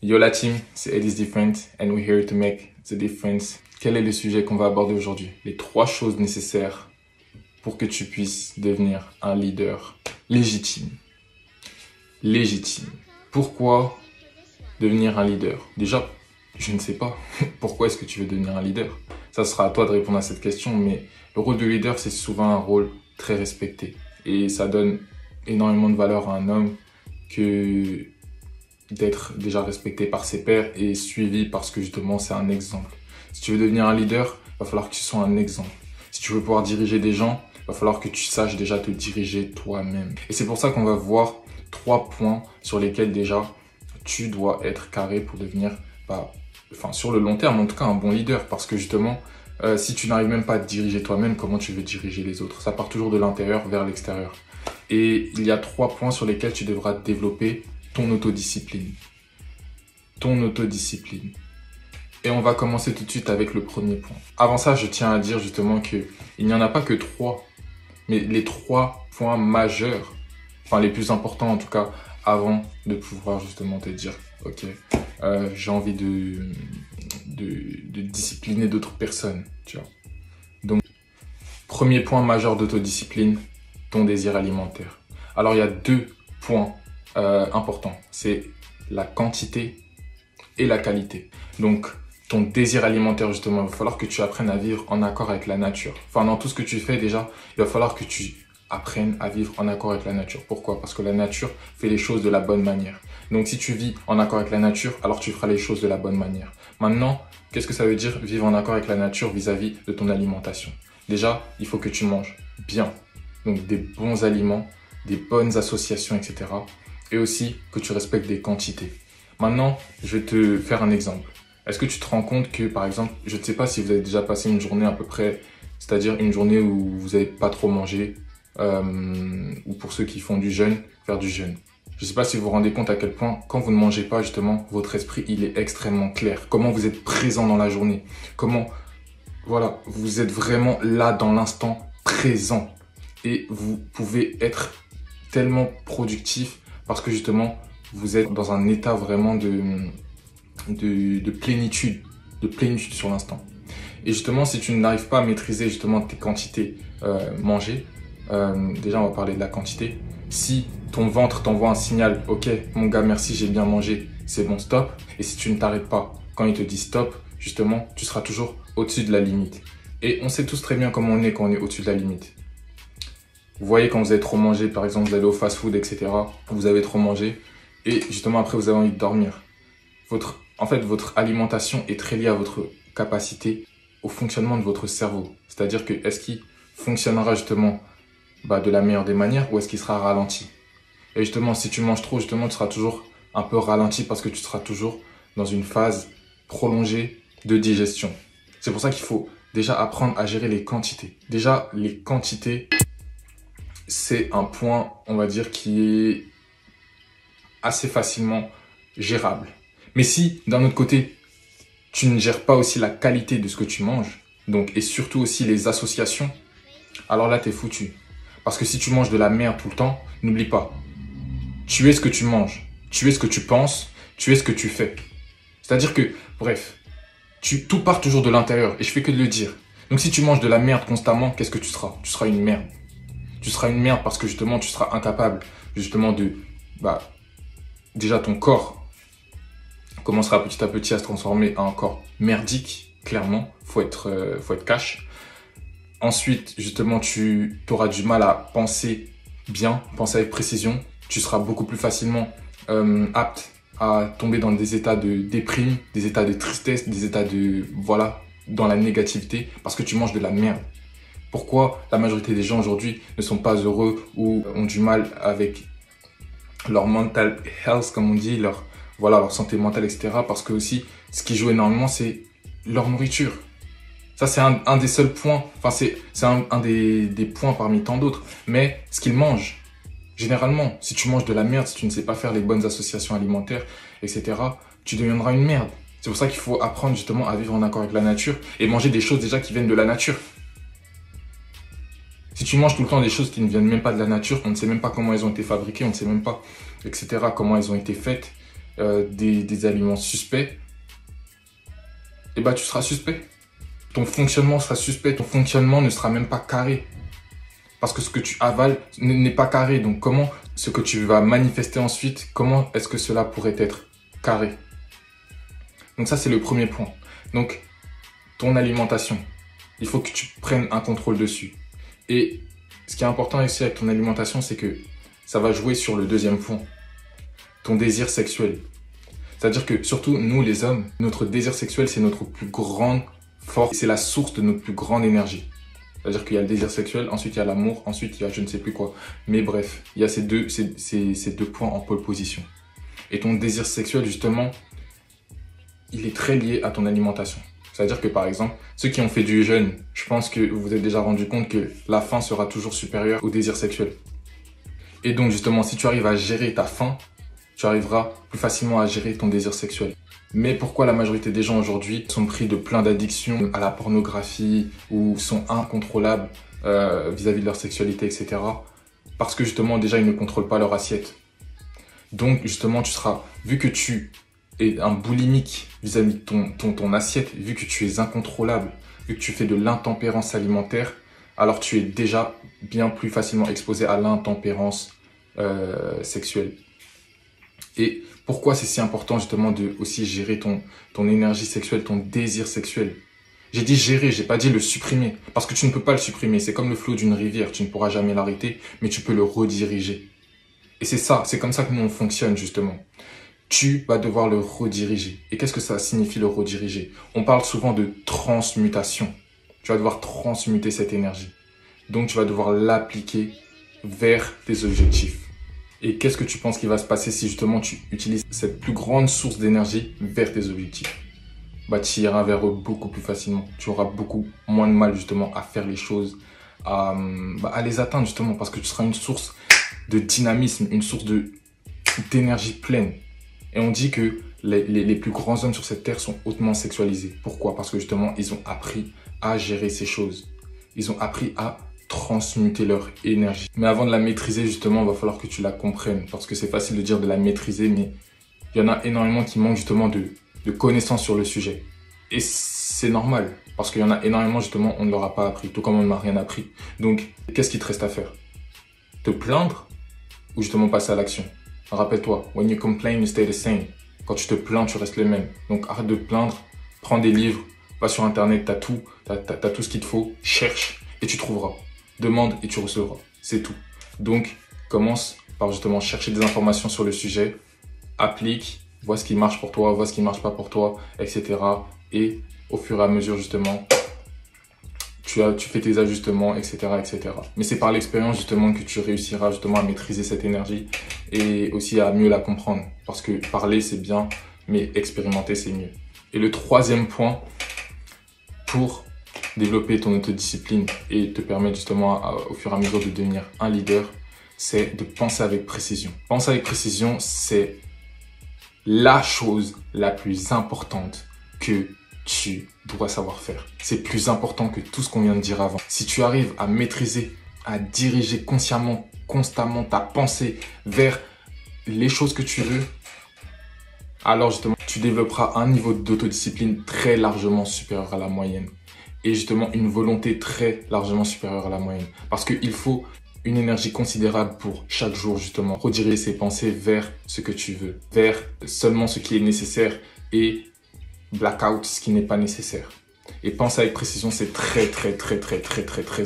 Yo la team, c'est Ed is different and we're here to make the difference. Quel est le sujet qu'on va aborder aujourd'hui? Les 3 choses nécessaires pour que tu puisses devenir un leader légitime. Légitime. Pourquoi devenir un leader? Déjà, je ne sais pas. Pourquoi est-ce que tu veux devenir un leader? Ça sera à toi de répondre à cette question, mais le rôle de leader, c'est souvent un rôle très respecté. Et ça donne énormément de valeur à un homme que d'être déjà respecté par ses pairs et suivi parce que justement c'est un exemple. Si tu veux devenir un leader, il va falloir que tu sois un exemple. Si tu veux pouvoir diriger des gens, il va falloir que tu saches déjà te diriger toi-même. Et c'est pour ça qu'on va voir 3 points sur lesquels déjà tu dois être carré pour devenir, sur le long terme en tout cas, un bon leader. Parce que justement, si tu n'arrives même pas à te diriger toi-même, comment tu veux diriger les autres? Ça part toujours de l'intérieur vers l'extérieur. Et il y a 3 points sur lesquels tu devras développer ton autodiscipline. Ton autodiscipline. Et on va commencer tout de suite avec le premier point. Avant ça, je tiens à dire justement qu'il n'y en a pas que 3, mais les 3 points majeurs, enfin les plus importants en tout cas, avant de pouvoir justement te dire, ok, j'ai envie de discipliner d'autres personnes, tu vois. Donc, premier point majeur d'autodiscipline, ton désir alimentaire. Alors, il y a 2 points important, c'est la quantité et la qualité. Donc, ton désir alimentaire, justement, il va falloir que tu apprennes à vivre en accord avec la nature. Enfin, dans tout ce que tu fais, déjà, il va falloir que tu apprennes à vivre en accord avec la nature. Pourquoi? Parce que la nature fait les choses de la bonne manière. Donc, si tu vis en accord avec la nature, alors tu feras les choses de la bonne manière. Maintenant, qu'est-ce que ça veut dire vivre en accord avec la nature vis-à-vis de ton alimentation? Déjà, il faut que tu manges bien. Donc, des bons aliments, des bonnes associations, etc. Et aussi que tu respectes des quantités. Maintenant, je vais te faire un exemple. Est-ce que tu te rends compte que, par exemple, je ne sais pas si vous avez déjà passé une journée à peu près, c'est-à-dire une journée où vous n'avez pas trop mangé, ou pour ceux qui font du jeûne, faire du jeûne. Je ne sais pas si vous vous rendez compte à quel point, quand vous ne mangez pas, justement, votre esprit, il est extrêmement clair. Comment vous êtes présent dans la journée. Comment, voilà, vous êtes vraiment là dans l'instant présent. Et vous pouvez être tellement productif parce que justement, vous êtes dans un état vraiment de plénitude sur l'instant. Et justement, si tu n'arrives pas à maîtriser justement tes quantités mangées, déjà on va parler de la quantité. Si ton ventre t'envoie un signal, ok mon gars merci j'ai bien mangé, c'est bon stop. Et si tu ne t'arrêtes pas quand il te dit stop, justement tu seras toujours au-dessus de la limite. Et on sait tous très bien comment on est quand on est au-dessus de la limite. Vous voyez quand vous avez trop mangé, par exemple vous allez au fast-food, etc. Vous avez trop mangé et justement après vous avez envie de dormir. En fait, votre alimentation est très liée à votre capacité au fonctionnement de votre cerveau. C'est-à-dire que est-ce qu'il fonctionnera justement de la meilleure des manières ou est-ce qu'il sera ralenti? Et justement, si tu manges trop, justement, tu seras toujours un peu ralenti parce que tu seras toujours dans une phase prolongée de digestion. C'est pour ça qu'il faut déjà apprendre à gérer les quantités. Déjà, les quantités, c'est un point, on va dire, qui est assez facilement gérable. Mais si, d'un autre côté, tu ne gères pas aussi la qualité de ce que tu manges, donc, et surtout aussi les associations, alors là, t'es foutu. Parce que si tu manges de la merde tout le temps, n'oublie pas, tu es ce que tu manges, tu es ce que tu penses, tu es ce que tu fais. C'est-à-dire que, bref, tout part toujours de l'intérieur, et je fais que de le dire. Donc si tu manges de la merde constamment, qu'est-ce que tu seras? Tu seras une merde. Tu seras une merde parce que justement, tu seras incapable justement déjà ton corps commencera petit à petit à se transformer en un corps merdique, clairement, faut être cash. Ensuite, justement, tu auras du mal à penser bien, penser avec précision. Tu seras beaucoup plus facilement apte à tomber dans des états de déprime, des états de tristesse, des états dans la négativité, parce que tu manges de la merde. Pourquoi la majorité des gens aujourd'hui ne sont pas heureux ou ont du mal avec leur mental health, comme on dit, leur santé mentale, etc. Parce que aussi, ce qui joue énormément, c'est leur nourriture. Ça, c'est un des seuls points, c'est un des points parmi tant d'autres. Mais ce qu'ils mangent, généralement, si tu manges de la merde, si tu ne sais pas faire les bonnes associations alimentaires, etc., tu deviendras une merde. C'est pour ça qu'il faut apprendre justement à vivre en accord avec la nature et manger des choses déjà qui viennent de la nature. Si tu manges tout le temps des choses qui ne viennent même pas de la nature, on ne sait même pas comment elles ont été fabriquées, on ne sait même pas, etc., comment elles ont été faites, des aliments suspects, et bah tu seras suspect. Ton fonctionnement sera suspect, ton fonctionnement ne sera même pas carré. Parce que ce que tu avales n'est pas carré. Donc comment ce que tu vas manifester ensuite, comment est-ce que cela pourrait être carré? Donc ça, c'est le premier point. Donc, ton alimentation, il faut que tu prennes un contrôle dessus. Et ce qui est important aussi avec ton alimentation, c'est que ça va jouer sur le deuxième point, ton désir sexuel. C'est-à-dire que surtout, nous les hommes, notre désir sexuel, c'est notre plus grande force, c'est la source de notre plus grande énergie. C'est-à-dire qu'il y a le désir sexuel, ensuite il y a l'amour, ensuite il y a je ne sais plus quoi. Mais bref, il y a ces deux points en pole position. Et ton désir sexuel, justement, il est très lié à ton alimentation. C'est-à-dire que par exemple, ceux qui ont fait du jeûne, je pense que vous vous êtes déjà rendu compte que la faim sera toujours supérieure au désir sexuel. Et donc justement, si tu arrives à gérer ta faim, tu arriveras plus facilement à gérer ton désir sexuel. Mais pourquoi la majorité des gens aujourd'hui sont pris de plein d'addictions à la pornographie ou sont incontrôlables vis-à-vis de leur sexualité, etc. Parce que justement, déjà, ils ne contrôlent pas leur assiette. Donc justement, tu seras, vu que tu es un boulimique vis-à-vis de ton assiette, vu que tu es incontrôlable, vu que tu fais de l'intempérance alimentaire, alors tu es déjà bien plus facilement exposé à l'intempérance sexuelle. Et pourquoi c'est si important justement de aussi gérer ton énergie sexuelle, ton désir sexuel? J'ai dit gérer, j'ai pas dit le supprimer. Parce que tu ne peux pas le supprimer. C'est comme le flot d'une rivière. Tu ne pourras jamais l'arrêter, mais tu peux le rediriger. Et c'est ça, c'est comme ça que nous on fonctionne justement. Tu vas devoir le rediriger. Et qu'est-ce que ça signifie le rediriger? On parle souvent de transmutation. Tu vas devoir transmuter cette énergie. Donc tu vas devoir l'appliquer vers tes objectifs. Et qu'est-ce que tu penses qu'il va se passer si justement tu utilises cette plus grande source d'énergie vers tes objectifs? Bah, tu iras vers eux beaucoup plus facilement. Tu auras beaucoup moins de mal justement à faire les choses, à les atteindre justement parce que tu seras une source de dynamisme, une source d'énergie pleine. Et on dit que les plus grands hommes sur cette terre sont hautement sexualisés. Pourquoi? Parce que justement, ils ont appris à gérer ces choses. Ils ont appris à transmuter leur énergie. Mais avant de la maîtriser, justement, il va falloir que tu la comprennes. Parce que c'est facile de dire de la maîtriser, mais il y en a énormément qui manquent justement de connaissances sur le sujet. Et c'est normal. Parce qu'il y en a énormément, justement, on ne leur a pas appris. Tout comme on n'a rien appris. Donc, qu'est-ce qu'il te reste à faire? Te plaindre ou justement passer à l'action? Rappelle-toi, when you complain, you stay the same. Quand tu te plains, tu restes le même. Donc, arrête de te plaindre. Prends des livres. Va sur Internet, t'as tout ce qu'il te faut. Cherche et tu trouveras. Demande et tu recevras. C'est tout. Donc, commence par justement chercher des informations sur le sujet, applique, vois ce qui marche pour toi, vois ce qui marche pas pour toi, etc. Et au fur et à mesure, justement, tu fais tes ajustements, etc., etc. Mais c'est par l'expérience, justement, que tu réussiras justement à maîtriser cette énergie et aussi à mieux la comprendre. Parce que parler, c'est bien, mais expérimenter, c'est mieux. Et le troisième point, pour développer ton autodiscipline et te permettre justement au fur et à mesure de devenir un leader, c'est de penser avec précision. Penser avec précision, c'est la chose la plus importante que tu dois savoir faire. C'est plus important que tout ce qu'on vient de dire avant. Si tu arrives à maîtriser, à diriger consciemment, constamment ta pensée vers les choses que tu veux, alors justement, tu développeras un niveau d'autodiscipline très largement supérieur à la moyenne. Et justement, une volonté très largement supérieure à la moyenne. Parce qu'il faut une énergie considérable pour chaque jour, justement, rediriger ses pensées vers ce que tu veux, vers seulement ce qui est nécessaire et blackout ce qui n'est pas nécessaire. Et penser avec précision, c'est très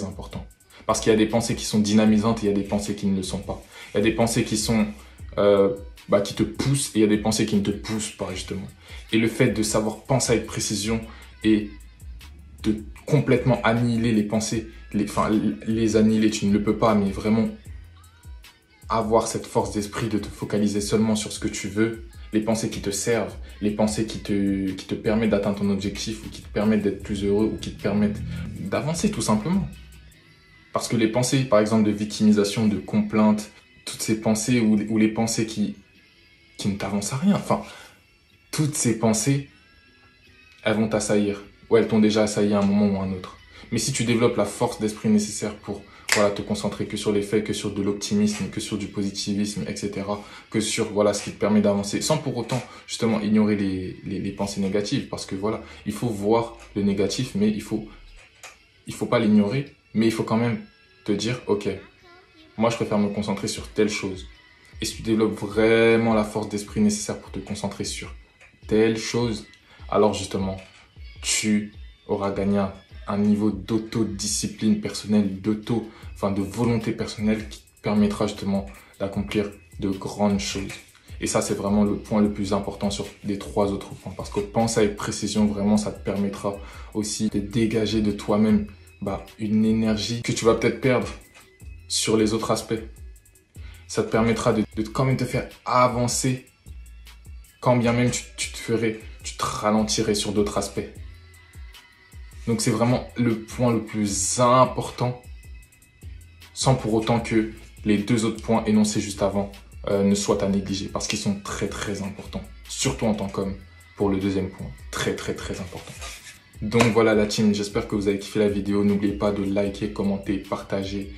important. Parce qu'il y a des pensées qui sont dynamisantes et il y a des pensées qui ne le sont pas. Il y a des pensées qui sont qui te poussent et il y a des pensées qui ne te poussent pas, justement. Et le fait de savoir penser avec précision et de complètement annihiler les pensées, les annihiler, tu ne le peux pas, mais vraiment avoir cette force d'esprit de te focaliser seulement sur ce que tu veux, les pensées qui te servent, les pensées qui te permettent d'atteindre ton objectif ou qui te permettent d'être plus heureux ou qui te permettent d'avancer tout simplement. Parce que les pensées, par exemple, de victimisation, de complainte, toutes ces pensées ou les pensées qui ne t'avancent à rien, enfin, toutes ces pensées, elles vont t'assaillir. Ou elles t'ont déjà assailli à un moment ou à un autre. Mais si tu développes la force d'esprit nécessaire pour voilà, te concentrer que sur les faits, que sur de l'optimisme, que sur du positivisme, etc. Que sur voilà, ce qui te permet d'avancer, sans pour autant justement ignorer les pensées négatives. Parce que voilà, il faut voir le négatif, mais il faut pas l'ignorer, mais il faut quand même te dire, ok, moi je préfère me concentrer sur telle chose. Et si tu développes vraiment la force d'esprit nécessaire pour te concentrer sur telle chose, alors justement, tu auras gagné un niveau d'autodiscipline personnelle, de volonté personnelle qui te permettra justement d'accomplir de grandes choses. Et ça, c'est vraiment le point le plus important sur les 3 autres points. Parce que pense avec précision, vraiment, ça te permettra aussi de dégager de toi-même une énergie que tu vas peut-être perdre sur les autres aspects. Ça te permettra de quand même te faire avancer, quand bien même tu te ralentirais sur d'autres aspects. Donc c'est vraiment le point le plus important, sans pour autant que les 2 autres points énoncés juste avant ne soient à négliger, parce qu'ils sont très très importants, surtout en tant qu'homme, pour le 2e point, très très très important. Donc voilà la team, j'espère que vous avez kiffé la vidéo, n'oubliez pas de liker, commenter, partager,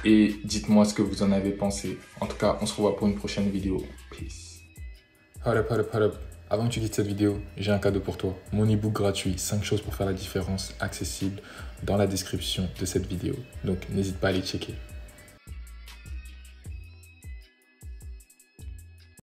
et dites-moi ce que vous en avez pensé. En tout cas, on se revoit pour une prochaine vidéo. Peace. Hold up. Avant que tu quittes cette vidéo, j'ai un cadeau pour toi. Mon e-book gratuit, 5 choses pour faire la différence, accessible dans la description de cette vidéo. Donc, n'hésite pas à aller checker.